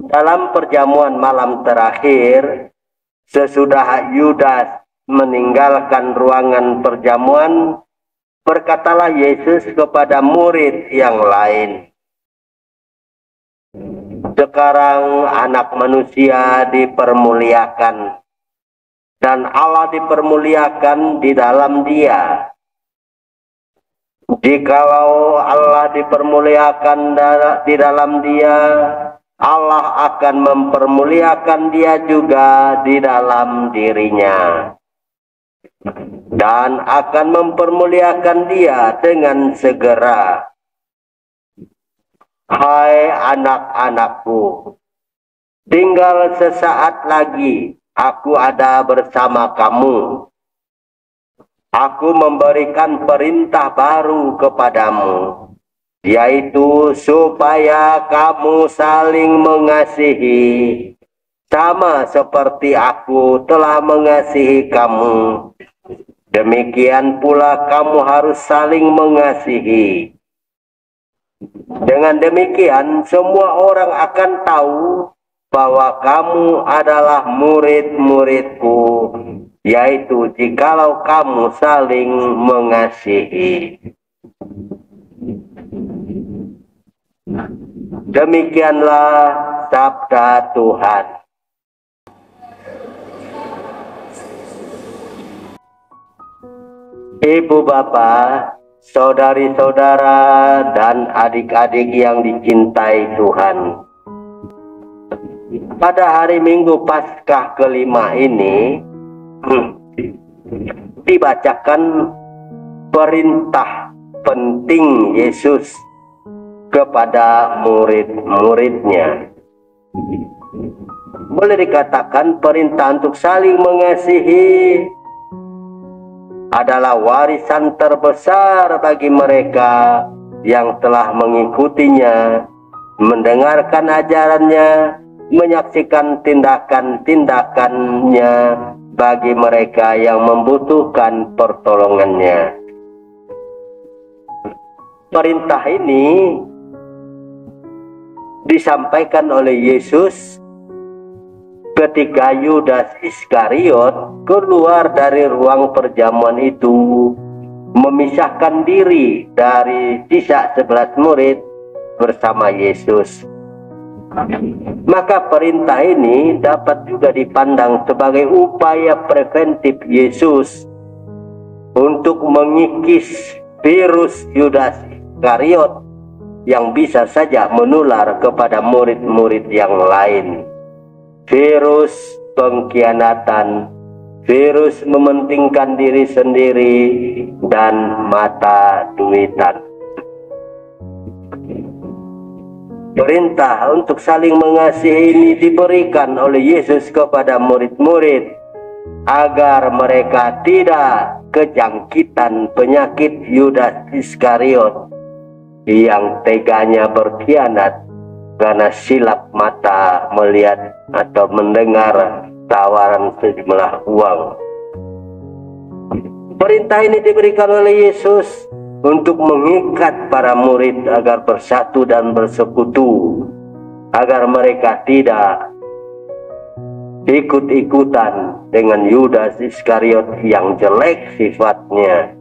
Dalam perjamuan malam terakhir, sesudah Yudas meninggalkan ruangan perjamuan, berkatalah Yesus kepada murid yang lain, "Sekarang Anak Manusia dipermuliakan, dan Allah dipermuliakan di dalam Dia. Jikalau Allah dipermuliakan di dalam Dia, Allah akan mempermuliakan Dia juga di dalam dirinya, dan akan mempermuliakan Dia dengan segera. Hai anak-anakku, tinggal sesaat lagi aku ada bersama kamu. Aku memberikan perintah baru kepadamu, yaitu supaya kamu saling mengasihi, sama seperti aku telah mengasihi kamu. Demikian pula kamu harus saling mengasihi. Dengan demikian semua orang akan tahu bahwa kamu adalah murid-muridku, yaitu jikalau kamu saling mengasihi." Demikianlah sabda Tuhan. Ibu bapak, saudari-saudara, dan adik-adik yang dicintai Tuhan, pada hari Minggu Paskah kelima ini dibacakan perintah penting Yesus kepada murid-muridnya. Boleh dikatakan perintah untuk saling mengasihi adalah warisan terbesar bagi mereka yang telah mengikutinya, mendengarkan ajarannya, menyaksikan tindakan-tindakannya bagi mereka yang membutuhkan pertolongannya. Perintah ini disampaikan oleh Yesus ketika Yudas Iskariot keluar dari ruang perjamuan itu, memisahkan diri dari sisa 11 murid bersama Yesus. Maka perintah ini dapat juga dipandang sebagai upaya preventif Yesus untuk mengikis virus Yudas Iskariot yang bisa saja menular kepada murid-murid yang lain. Virus pengkhianatan, virus mementingkan diri sendiri, dan mata duitan. Perintah untuk saling mengasihi ini diberikan oleh Yesus kepada murid-murid agar mereka tidak kejangkitan penyakit Yudas Iskariot yang teganya berkhianat karena silap mata melihat atau mendengar tawaran sejumlah uang. Perintah ini diberikan oleh Yesus untuk mengikat para murid agar bersatu dan bersekutu, agar mereka tidak ikut-ikutan dengan Yudas Iskariot yang jelek sifatnya.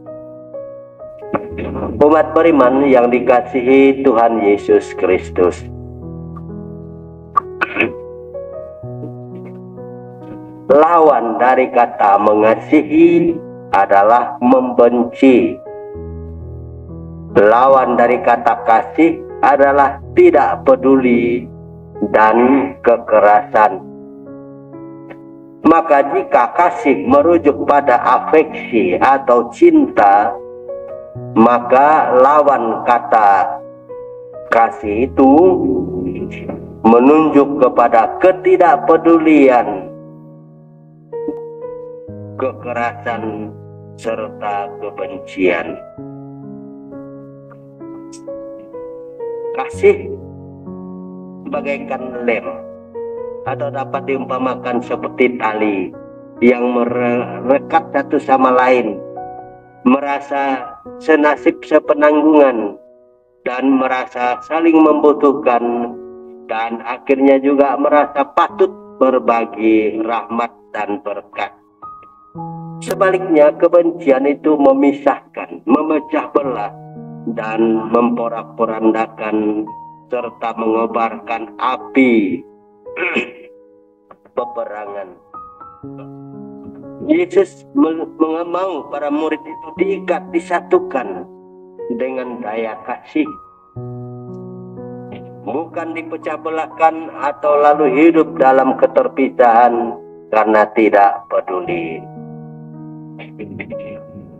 Umat beriman yang dikasihi Tuhan Yesus Kristus, lawan dari kata mengasihi adalah membenci. Lawan dari kata kasih adalah tidak peduli dan kekerasan. Maka jika kasih merujuk pada afeksi atau cinta, maka lawan kata kasih itu menunjuk kepada ketidakpedulian, kekerasan, serta kebencian. Kasih bagaikan lem, atau dapat diumpamakan seperti tali yang merekat satu sama lain, merasa senasib sepenanggungan, dan merasa saling membutuhkan dan akhirnya juga merasa patut berbagi rahmat dan berkat. Sebaliknya, kebencian itu memisahkan, memecah belah, dan memporak-porandakan serta mengobarkan api peperangan. Yesus mau para murid itu diikat, disatukan dengan daya kasih, bukan dipecah belahkan atau lalu hidup dalam keterpisahan karena tidak peduli.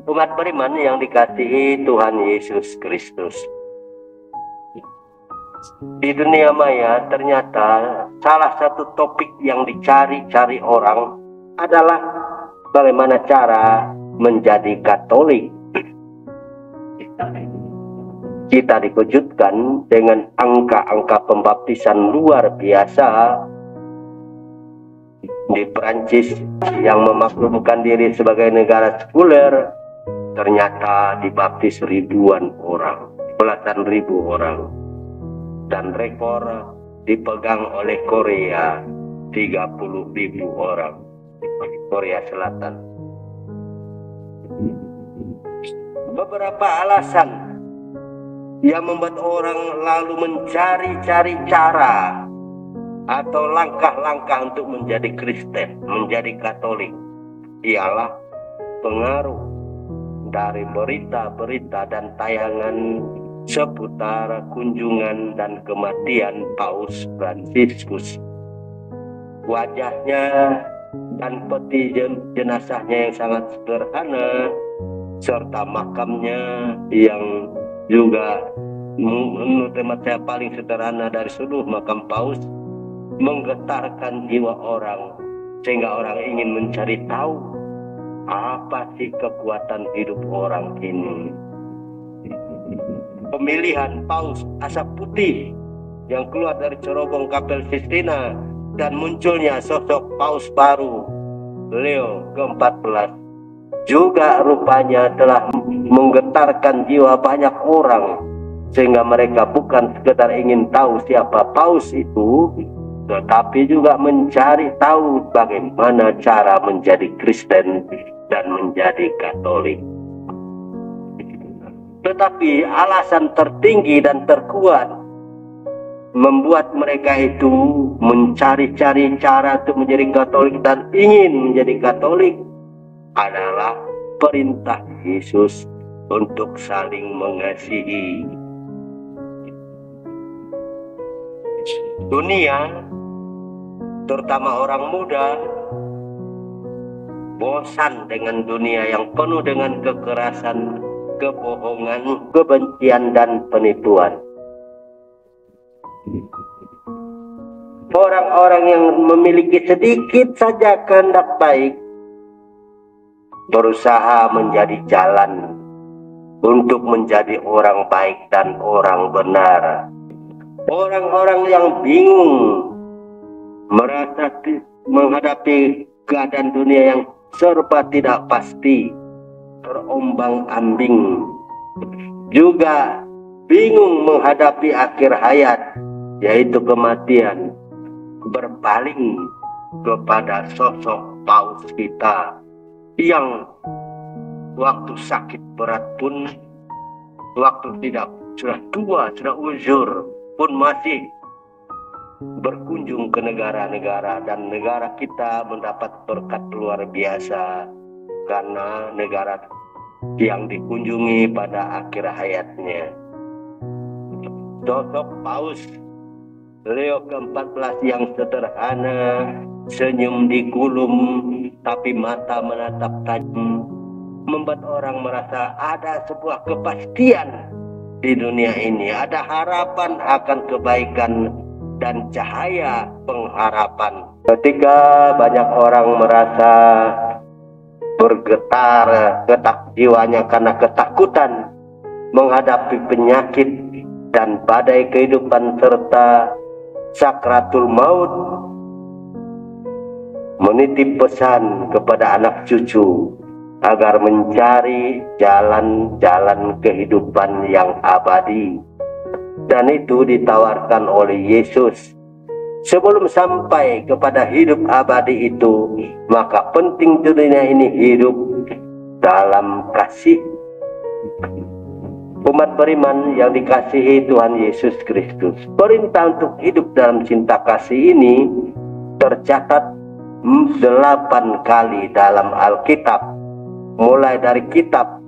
Umat beriman yang dikasihi Tuhan Yesus Kristus, di dunia maya ternyata salah satu topik yang dicari-cari orang adalah bagaimana cara menjadi Katolik. Kita dikejutkan dengan angka-angka pembaptisan luar biasa di Prancis yang memaklumkan diri sebagai negara sekuler. Ternyata dibaptis ribuan orang, belasan ribu orang, dan rekor dipegang oleh Korea, 30.000 orang, Korea Selatan. Beberapa alasan yang membuat orang lalu mencari-cari cara atau langkah-langkah untuk menjadi Kristen, menjadi Katolik, ialah pengaruh dari berita-berita dan tayangan seputar kunjungan dan kematian Paus Fransiskus. Wajahnya dan peti jenazahnya yang sangat sederhana, serta makamnya yang juga menurut hemat saya paling sederhana dari seluruh makam Paus, menggetarkan jiwa orang sehingga orang ingin mencari tahu apa sih kekuatan hidup orang ini. Pemilihan Paus asap putih yang keluar dari cerobong Kapel Sistina dan munculnya sosok Paus baru, Leo ke-14, juga rupanya telah menggetarkan jiwa banyak orang, sehingga mereka bukan sekedar ingin tahu siapa Paus itu, tetapi juga mencari tahu bagaimana cara menjadi Kristen dan menjadi Katolik. Tetapi alasan tertinggi dan terkuat membuat mereka itu mencari-cari cara untuk menjadi Katolik dan ingin menjadi Katolik adalah perintah Yesus untuk saling mengasihi. Dunia, terutama orang muda, bosan dengan dunia yang penuh dengan kekerasan, kebohongan, kebencian, dan penipuan. Orang-orang yang memiliki sedikit saja kehendak baik berusaha menjadi jalan untuk menjadi orang baik dan orang benar. Orang-orang yang bingung merasa menghadapi keadaan dunia yang serba tidak pasti, terombang-ambing, juga bingung menghadapi akhir hayat, yaitu kematian, berpaling kepada sosok Paus kita yang waktu sakit berat pun, waktu tidak sudah tua, sudah uzur pun masih berkunjung ke negara-negara, dan negara kita mendapat berkat luar biasa karena negara yang dikunjungi pada akhir hayatnya. Sosok Paus Leo ke-14 yang sederhana, senyum dikulum tapi mata menatap tajam, membuat orang merasa ada sebuah kepastian di dunia ini, ada harapan akan kebaikan dan cahaya pengharapan. Ketika banyak orang merasa bergetar jiwanya karena ketakutan menghadapi penyakit dan badai kehidupan serta sakratul maut, menitip pesan kepada anak cucu agar mencari jalan-jalan kehidupan yang abadi. Dan itu ditawarkan oleh Yesus Sebelum sampai kepada hidup abadi itu, maka penting dunia ini hidup dalam kasih. Umat beriman yang dikasihi Tuhan Yesus Kristus, perintah untuk hidup dalam cinta kasih ini tercatat 8 kali dalam Alkitab, mulai dari kitab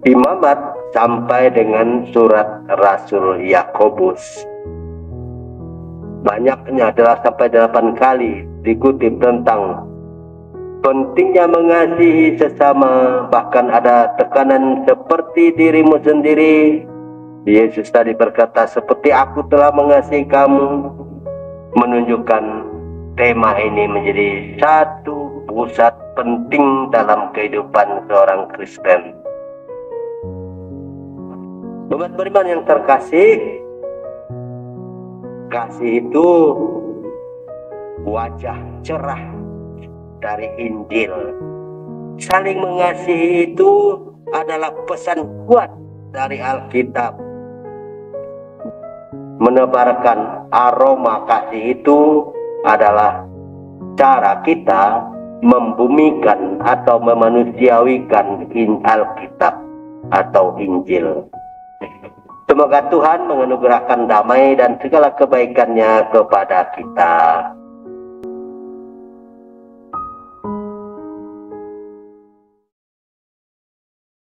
Imamat sampai dengan surat Rasul Yakobus. Banyaknya adalah sampai 8 kali dikutip tentang pentingnya mengasihi sesama, bahkan ada tekanan seperti dirimu sendiri. Yesus tadi berkata, seperti aku telah mengasihi kamu, menunjukkan tema ini menjadi satu pusat penting dalam kehidupan seorang Kristen. Umat beriman yang terkasih, kasih itu wajah cerah dari Injil. Saling mengasihi itu adalah pesan kuat dari Alkitab. Menebarkan aroma kasih itu adalah cara kita membumikan atau memanusiawikan Alkitab atau Injil. Semoga Tuhan menganugerahkan damai dan segala kebaikannya kepada kita.